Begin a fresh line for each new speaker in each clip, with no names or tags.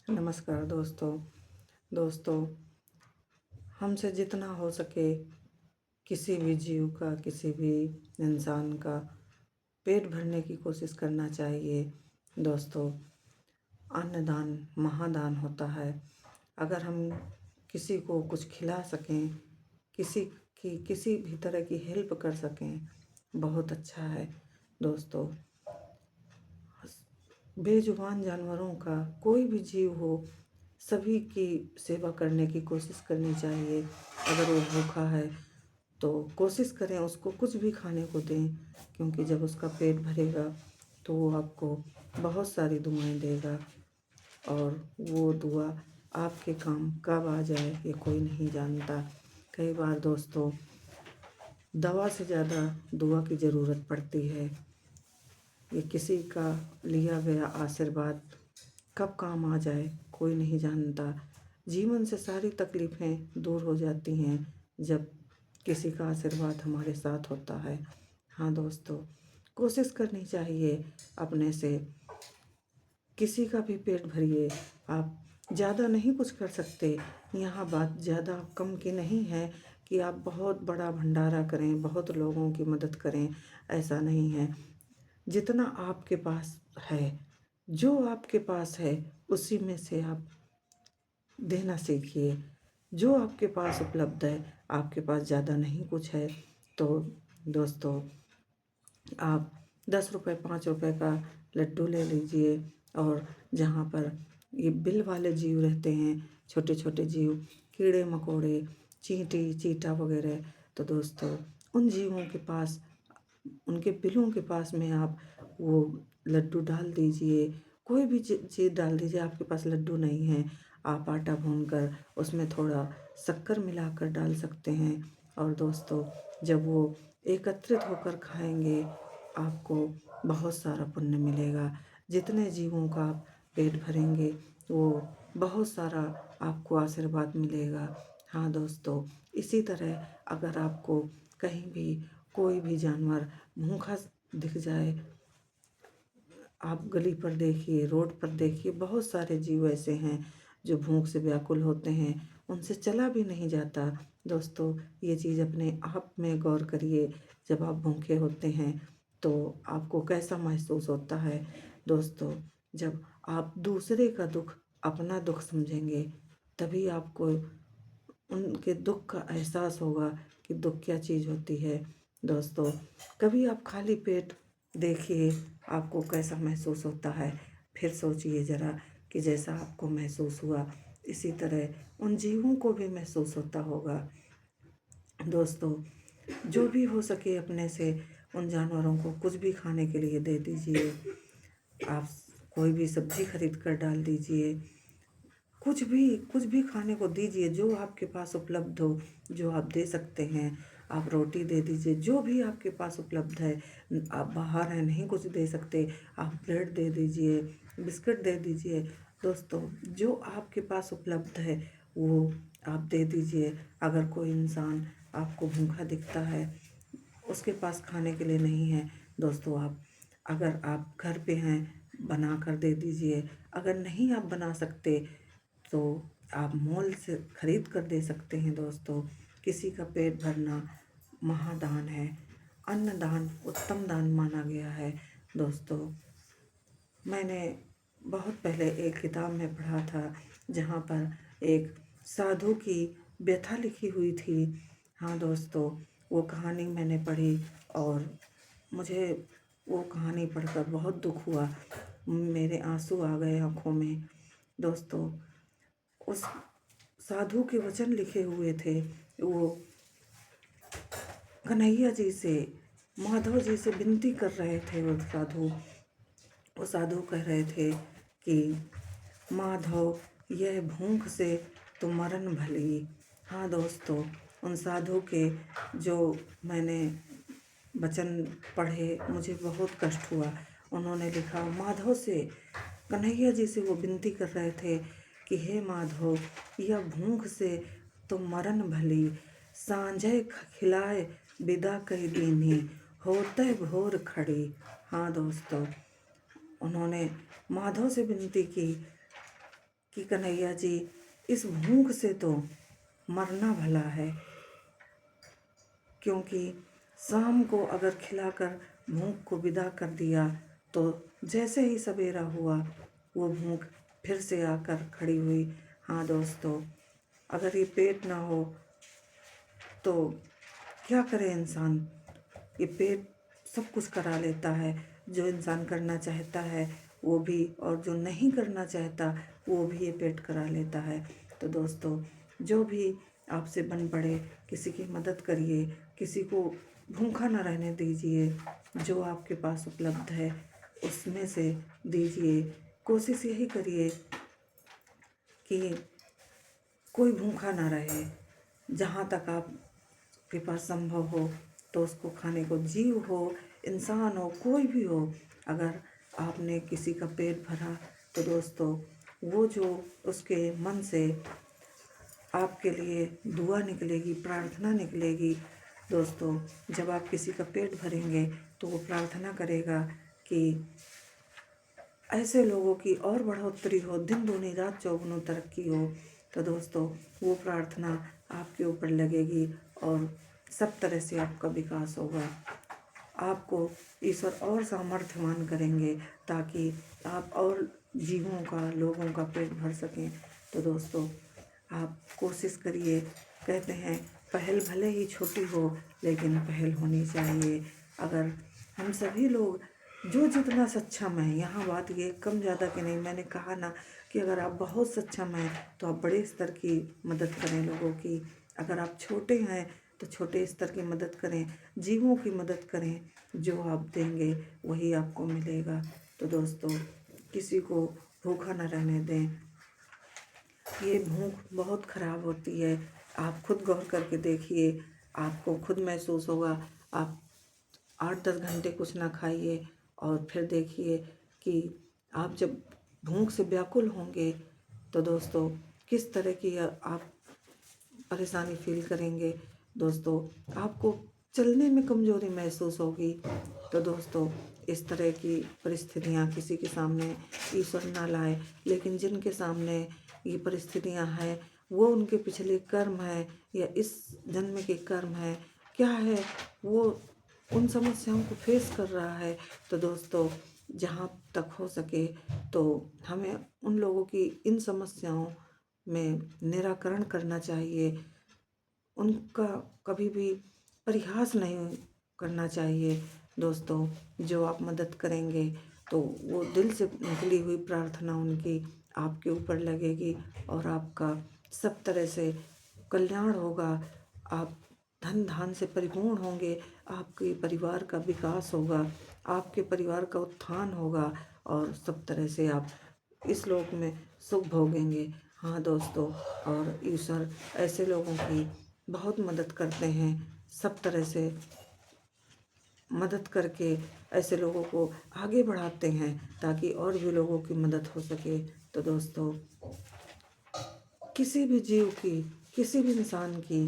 नमस्कार दोस्तों। दोस्तों, हमसे जितना हो सके किसी भी जीव का, किसी भी इंसान का पेट भरने की कोशिश करना चाहिए। दोस्तों, अन्नदान महादान होता है। अगर हम किसी को कुछ खिला सकें, किसी किसी भी तरह की हेल्प कर सकें, बहुत अच्छा है। दोस्तों, बेजुबान जानवरों का, कोई भी जीव हो, सभी की सेवा करने की कोशिश करनी चाहिए। अगर वो भूखा है तो कोशिश करें उसको कुछ भी खाने को दें, क्योंकि जब उसका पेट भरेगा तो वो आपको बहुत सारी दुआएं देगा, और वो दुआ आपके काम कब आ जाए ये कोई नहीं जानता। कई बार दोस्तों, दवा से ज़्यादा दुआ की ज़रूरत पड़ती है। ये किसी का लिया गया आशीर्वाद कब काम आ जाए कोई नहीं जानता। जीवन से सारी तकलीफ़ें दूर हो जाती हैं जब किसी का आशीर्वाद हमारे साथ होता है। हाँ दोस्तों, कोशिश करनी चाहिए अपने से, किसी का भी पेट भरिए। आप ज़्यादा नहीं कुछ कर सकते, यहाँ बात ज़्यादा कम की नहीं है कि आप बहुत बड़ा भंडारा करें, बहुत लोगों की मदद करें, ऐसा नहीं है। जितना आपके पास है, जो आपके पास है, उसी में से आप देना सीखिए। जो आपके पास उपलब्ध है, आपके पास ज़्यादा नहीं कुछ है, तो दोस्तों आप 10 रुपये 5 रुपये का लड्डू ले लीजिए। और जहाँ पर ये बिल वाले जीव रहते हैं, छोटे छोटे जीव, कीड़े मकोड़े, चींटी चींटा वगैरह, तो दोस्तों उन जीवों के पास, उनके बिलों के पास में आप वो लड्डू डाल दीजिए। कोई भी चीज़ डाल दीजिए। आपके पास लड्डू नहीं है, आप आटा भूनकर उसमें थोड़ा शक्कर मिलाकर डाल सकते हैं। और दोस्तों, जब वो एकत्रित होकर खाएंगे, आपको बहुत सारा पुण्य मिलेगा। जितने जीवों का आप पेट भरेंगे, वो बहुत सारा आपको आशीर्वाद मिलेगा। हाँ दोस्तों, इसी तरह अगर आपको कहीं भी कोई भी जानवर भूखा दिख जाए, आप गली पर देखिए, रोड पर देखिए, बहुत सारे जीव ऐसे हैं जो भूख से व्याकुल होते हैं, उनसे चला भी नहीं जाता। दोस्तों, ये चीज़ अपने आप में गौर करिए। जब आप भूखे होते हैं तो आपको कैसा महसूस होता है। दोस्तों, जब आप दूसरे का दुख अपना दुख समझेंगे, तभी आपको उनके दुख का एहसास होगा कि दुख क्या चीज़ होती है। दोस्तों, कभी आप खाली पेट देखिए, आपको कैसा महसूस होता है। फिर सोचिए ज़रा कि जैसा आपको महसूस हुआ, इसी तरह उन जीवों को भी महसूस होता होगा। दोस्तों, जो भी हो सके अपने से उन जानवरों को कुछ भी खाने के लिए दे दीजिए। आप कोई भी सब्जी खरीद कर डाल दीजिए, कुछ भी खाने को दीजिए, जो आपके पास उपलब्ध हो, जो आप दे सकते हैं। आप रोटी दे दीजिए, जो भी आपके पास उपलब्ध है। आप बाहर हैं, नहीं कुछ दे सकते, आप ब्रेड दे दीजिए, बिस्किट दे दीजिए। दोस्तों, जो आपके पास उपलब्ध है वो आप दे दीजिए। अगर कोई इंसान आपको भूखा दिखता है, उसके पास खाने के लिए नहीं है, दोस्तों आप, अगर आप घर पे हैं, बना कर दे दीजिए। अगर नहीं आप बना सकते तो आप मॉल से खरीद कर दे सकते हैं। दोस्तों, किसी का पेट भरना महादान है। अन्नदान उत्तम दान माना गया है। दोस्तों, मैंने बहुत पहले एक किताब में पढ़ा था, जहाँ पर एक साधु की व्यथा लिखी हुई थी। हाँ दोस्तों, वो कहानी मैंने पढ़ी और मुझे वो कहानी पढ़कर बहुत दुख हुआ। मेरे आंसू आ गए आँखों में। दोस्तों, उस साधु के वचन लिखे हुए थे। वो कन्हैया जी से, माधव जी से विनती कर रहे थे। वो साधु कह रहे थे कि माधव, यह भूख से तो मरण भली। हाँ दोस्तों, उन साधु के जो मैंने वचन पढ़े, मुझे बहुत कष्ट हुआ। उन्होंने लिखा माधव से, कन्हैया जी से वो विनती कर रहे थे कि हे माधव, यह भूख से तो मरण भली। सांझे खिलाए विदा कही दीन्ही, होते भोर खड़ी। हाँ दोस्तों, उन्होंने माधव से विनती की कि कन्हैया जी इस भूख से तो मरना भला है, क्योंकि शाम को अगर खिलाकर भूख को विदा कर दिया तो जैसे ही सवेरा हुआ वो भूख फिर से आकर खड़ी हुई। हाँ दोस्तों, अगर ये पेट ना हो तो क्या करे इंसान। ये पेट सब कुछ करा लेता है, जो इंसान करना चाहता है वो भी, और जो नहीं करना चाहता वो भी ये पेट करा लेता है। तो दोस्तों, जो भी आपसे बन पड़े किसी की मदद करिए, किसी को भूखा ना रहने दीजिए, जो आपके पास उपलब्ध है उसमें से दीजिए। कोशिश यही करिए कि कोई भूखा ना रहे। जहाँ तक आपके पास संभव हो तो उसको खाने को, जीव हो, इंसान हो, कोई भी हो, अगर आपने किसी का पेट भरा तो दोस्तों वो जो उसके मन से आपके लिए दुआ निकलेगी, प्रार्थना निकलेगी। दोस्तों, जब आप किसी का पेट भरेंगे तो वो प्रार्थना करेगा कि ऐसे लोगों की और बढ़ोतरी हो, दिन दूनी रात चौगुनी तरक्की हो। तो दोस्तों, वो प्रार्थना आपके ऊपर लगेगी और सब तरह से आपका विकास होगा। आपको ईश्वर और सामर्थ्यवान करेंगे ताकि आप और जीवों का, लोगों का पेट भर सकें। तो दोस्तों, आप कोशिश करिए। कहते हैं पहल भले ही छोटी हो लेकिन पहल होनी चाहिए। अगर हम सभी लोग जो जितना सक्षम है, यहाँ बात ये कम ज़्यादा की नहीं, मैंने कहा ना कि अगर आप बहुत सक्षम हैं तो आप बड़े स्तर की मदद करें लोगों की, अगर आप छोटे हैं तो छोटे स्तर की मदद करें, जीवों की मदद करें। जो आप देंगे वही आपको मिलेगा। तो दोस्तों, किसी को भूखा न रहने दें। ये भूख बहुत ख़राब होती है। आप खुद गौर करके देखिए, आपको खुद महसूस होगा। आप 8-10 घंटे कुछ ना खाइए और फिर देखिए कि आप जब भूख से व्याकुल होंगे तो दोस्तों किस तरह की आप परेशानी फील करेंगे। दोस्तों, आपको चलने में कमज़ोरी महसूस होगी। तो दोस्तों, इस तरह की परिस्थितियाँ किसी के सामने ईश्वर ना लाए, लेकिन जिनके सामने ये परिस्थितियाँ हैं वो उनके पिछले कर्म है या इस जन्म के कर्म है, क्या है, वो उन समस्याओं को फेस कर रहा है। तो दोस्तों, जहाँ तक हो सके तो हमें उन लोगों की इन समस्याओं में निराकरण करना चाहिए। उनका कभी भी परिहास नहीं करना चाहिए। दोस्तों, जो आप मदद करेंगे तो वो दिल से निकली हुई प्रार्थना उनकी आपके ऊपर लगेगी और आपका सब तरह से कल्याण होगा। आप धन धान से परिपूर्ण होंगे, आपके परिवार का विकास होगा, आपके परिवार का उत्थान होगा और सब तरह से आप इस लोक में सुख भोगेंगे। हाँ दोस्तों, और ईश्वर ऐसे लोगों की बहुत मदद करते हैं। सब तरह से मदद करके ऐसे लोगों को आगे बढ़ाते हैं ताकि और भी लोगों की मदद हो सके। तो दोस्तों, किसी भी जीव की, किसी भी इंसान की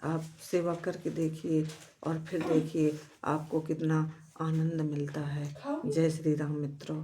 आप सेवा करके देखिए और फिर देखिए आपको कितना आनंद मिलता है। जय श्री राम मित्रों।